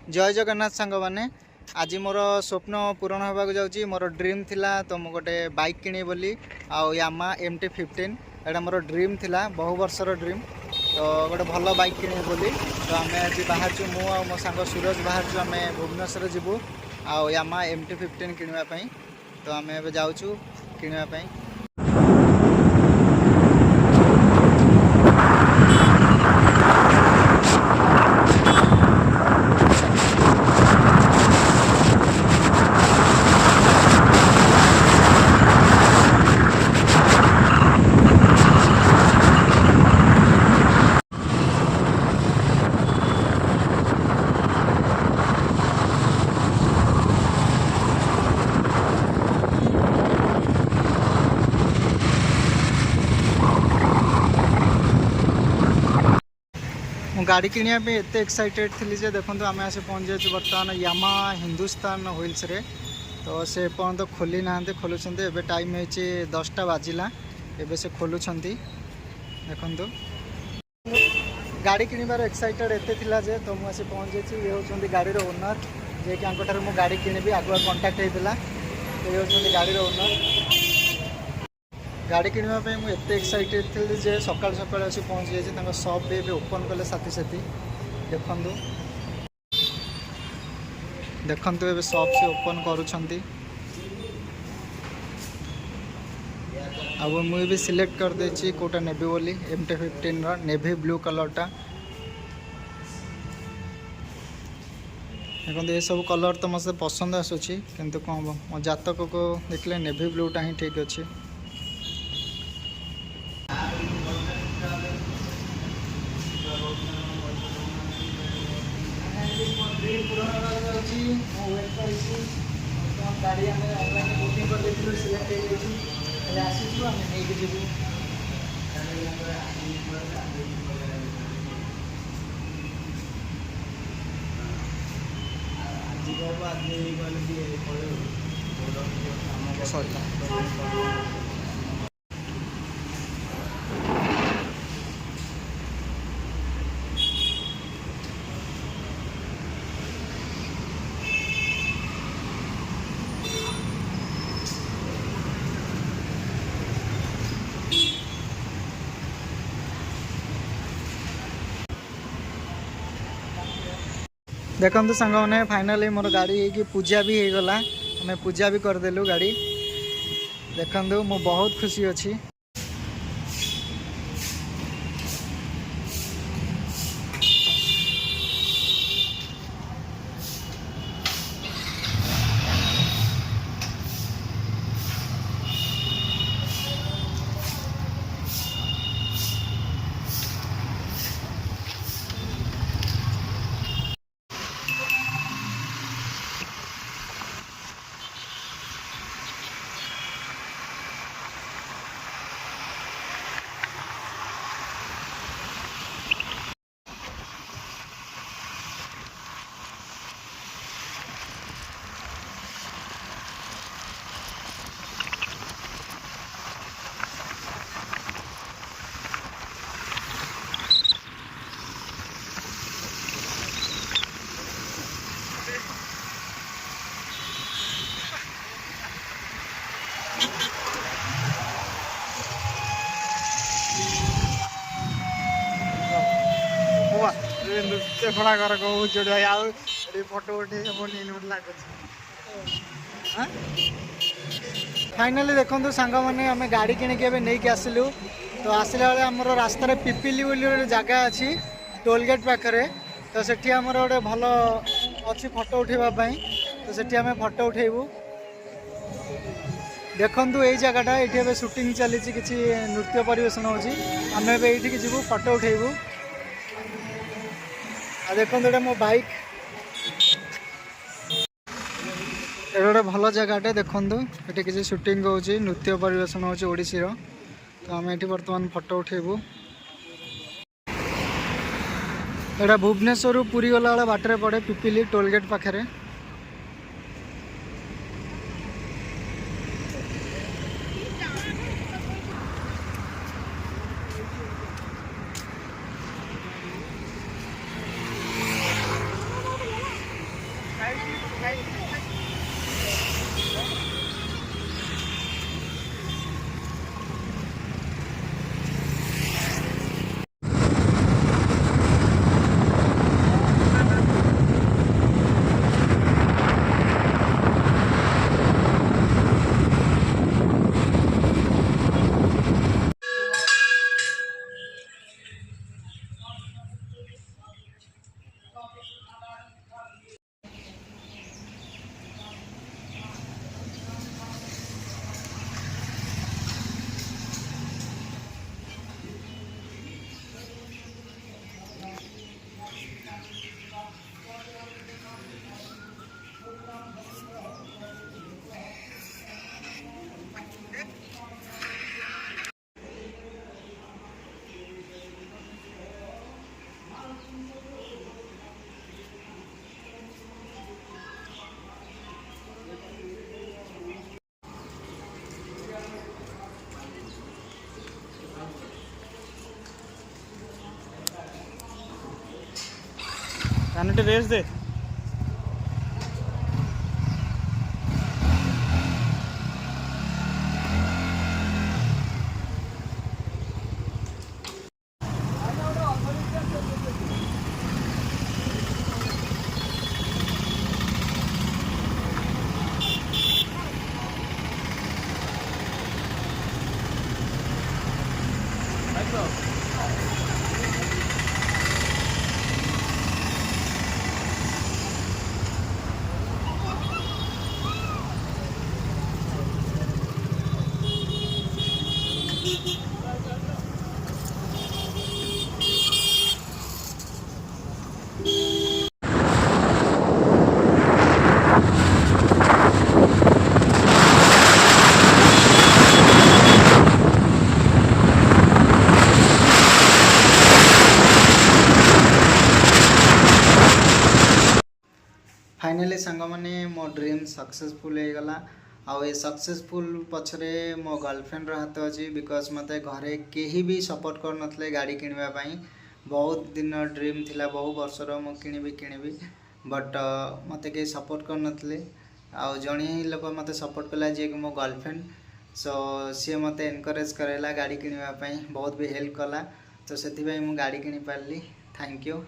जय जगन्नाथ सांग मैंने आज मोर स्वप्न पूरण होगा जाऊँगी। मोर ड्रीम थिला तो मु गोटे बाइक किणी बोली आउ यामा MT-15 एटा मोर ड्रीम थिला बहु वर्षर ड्रीम। तो गोटे भल बाइक किणी बोली तो आम आज बाहर मु आ मो सांग सूरज बाहर आम भुवनेश्वर जीवु आउ यामा MT-15 किणवाई। तो आम ए जाऊँ किणवाई। गाड़ी किणवाई एत एक्साइटेड थी जे देखो आम आसी पहुँच जाए बर्तमान यामा हिंदुस्तान व्हील्स रे। तो से पर्यंत खोली ना खोलुंट ए टाइम हो 10टा बाजिला एबे से खोलुंट देखु। गाड़ी किणवार एक्साइटेड एते थिला जे तो मुझे आसी पहुँच जाइए। ये होती गाड़ी ओनर जे कि मुझे गाड़ी किणवी आगुआ कंटाक्ट होता। ये होती गाड़ी ओनर। गाड़ी किणवाई मुझे एक्साइटेड थी जे सकाल सकाल आसी पहुँच जाइए। सप भी ओपन कले साथी साथी देखु देखु ए सप से ओपन करुँच। अब मुझे भी सिलेक्ट कर देछि कोटा नेभी बोली MT-15 नेभी ब्लू कलरटा। देखो ये सब कलर तो मत पसंद आसूची किंतु कौन मो जातक को देखले नेभी ब्लूटा ही ठीक अच्छे। गाड़ी आम ऑनलाइन बुकिंग कर सिलेक्ट आसीचु आम नहीं जीवु। देखो सांग मैंने फाइनाली मोर गाड़ी की पूजा भी हो गला। हमें पूजा भी करदेलु गाड़ी। देखो मु बहुत खुशी अच्छी। नृत्य खड़ा कर फोटो उठे फाइनाली देखो सांग मैंने आम गाड़ी किणिकी नहीं आसलु। तो आसला बेले आमर रास्तार पिपिली बोली जगह अच्छी टोल गेट पाखे। तो सेठी आमर गोटे भल अच्छी फोटो उठेबाई। तो सेठी आम फोटो उठेबू। देखु यही जगहटा ये शूटिंग चली किसी नृत्य परिवेशन होची। आम ये जीवु फोटो उठेबू। देखो ये मो बाइक ये गोटे भल जगहटे देखु ये किसी शूटिंग हो नृत्य परिवेशन होची ओडिसी रो। तो आम ये बर्तमान फोटो उठेबू। एटा भुवनेश्वर पुरी गला बाटर पड़े पिपिली टोल गेट पाखे। କାନଟେ ରେସ୍ ଦେ। फाइनाली सांगमाने मो ड्रीम सक्सेसफुल हो गला। आउ ये सक्सेसफुल पछरे मो गर्लफ्रेंड हाथ अच्छी बिकज मते घरे केही भी सपोर्ट कर नथले गाड़ी किनिबा पई। बहुत दिन ड्रीम थिला बहु वर्षर मो किनिबी बट मते के सपोर्ट कर नथले। आउ जणी ही लोक मते सपोर्ट कला जे कि मो गर्लफ्रेंड। सो सी मते एनकरेज करेला गाड़ी किनिबा पई बहुत भी हेल्प कला। तो से मु गाड़ी किनि पारली। Thank you.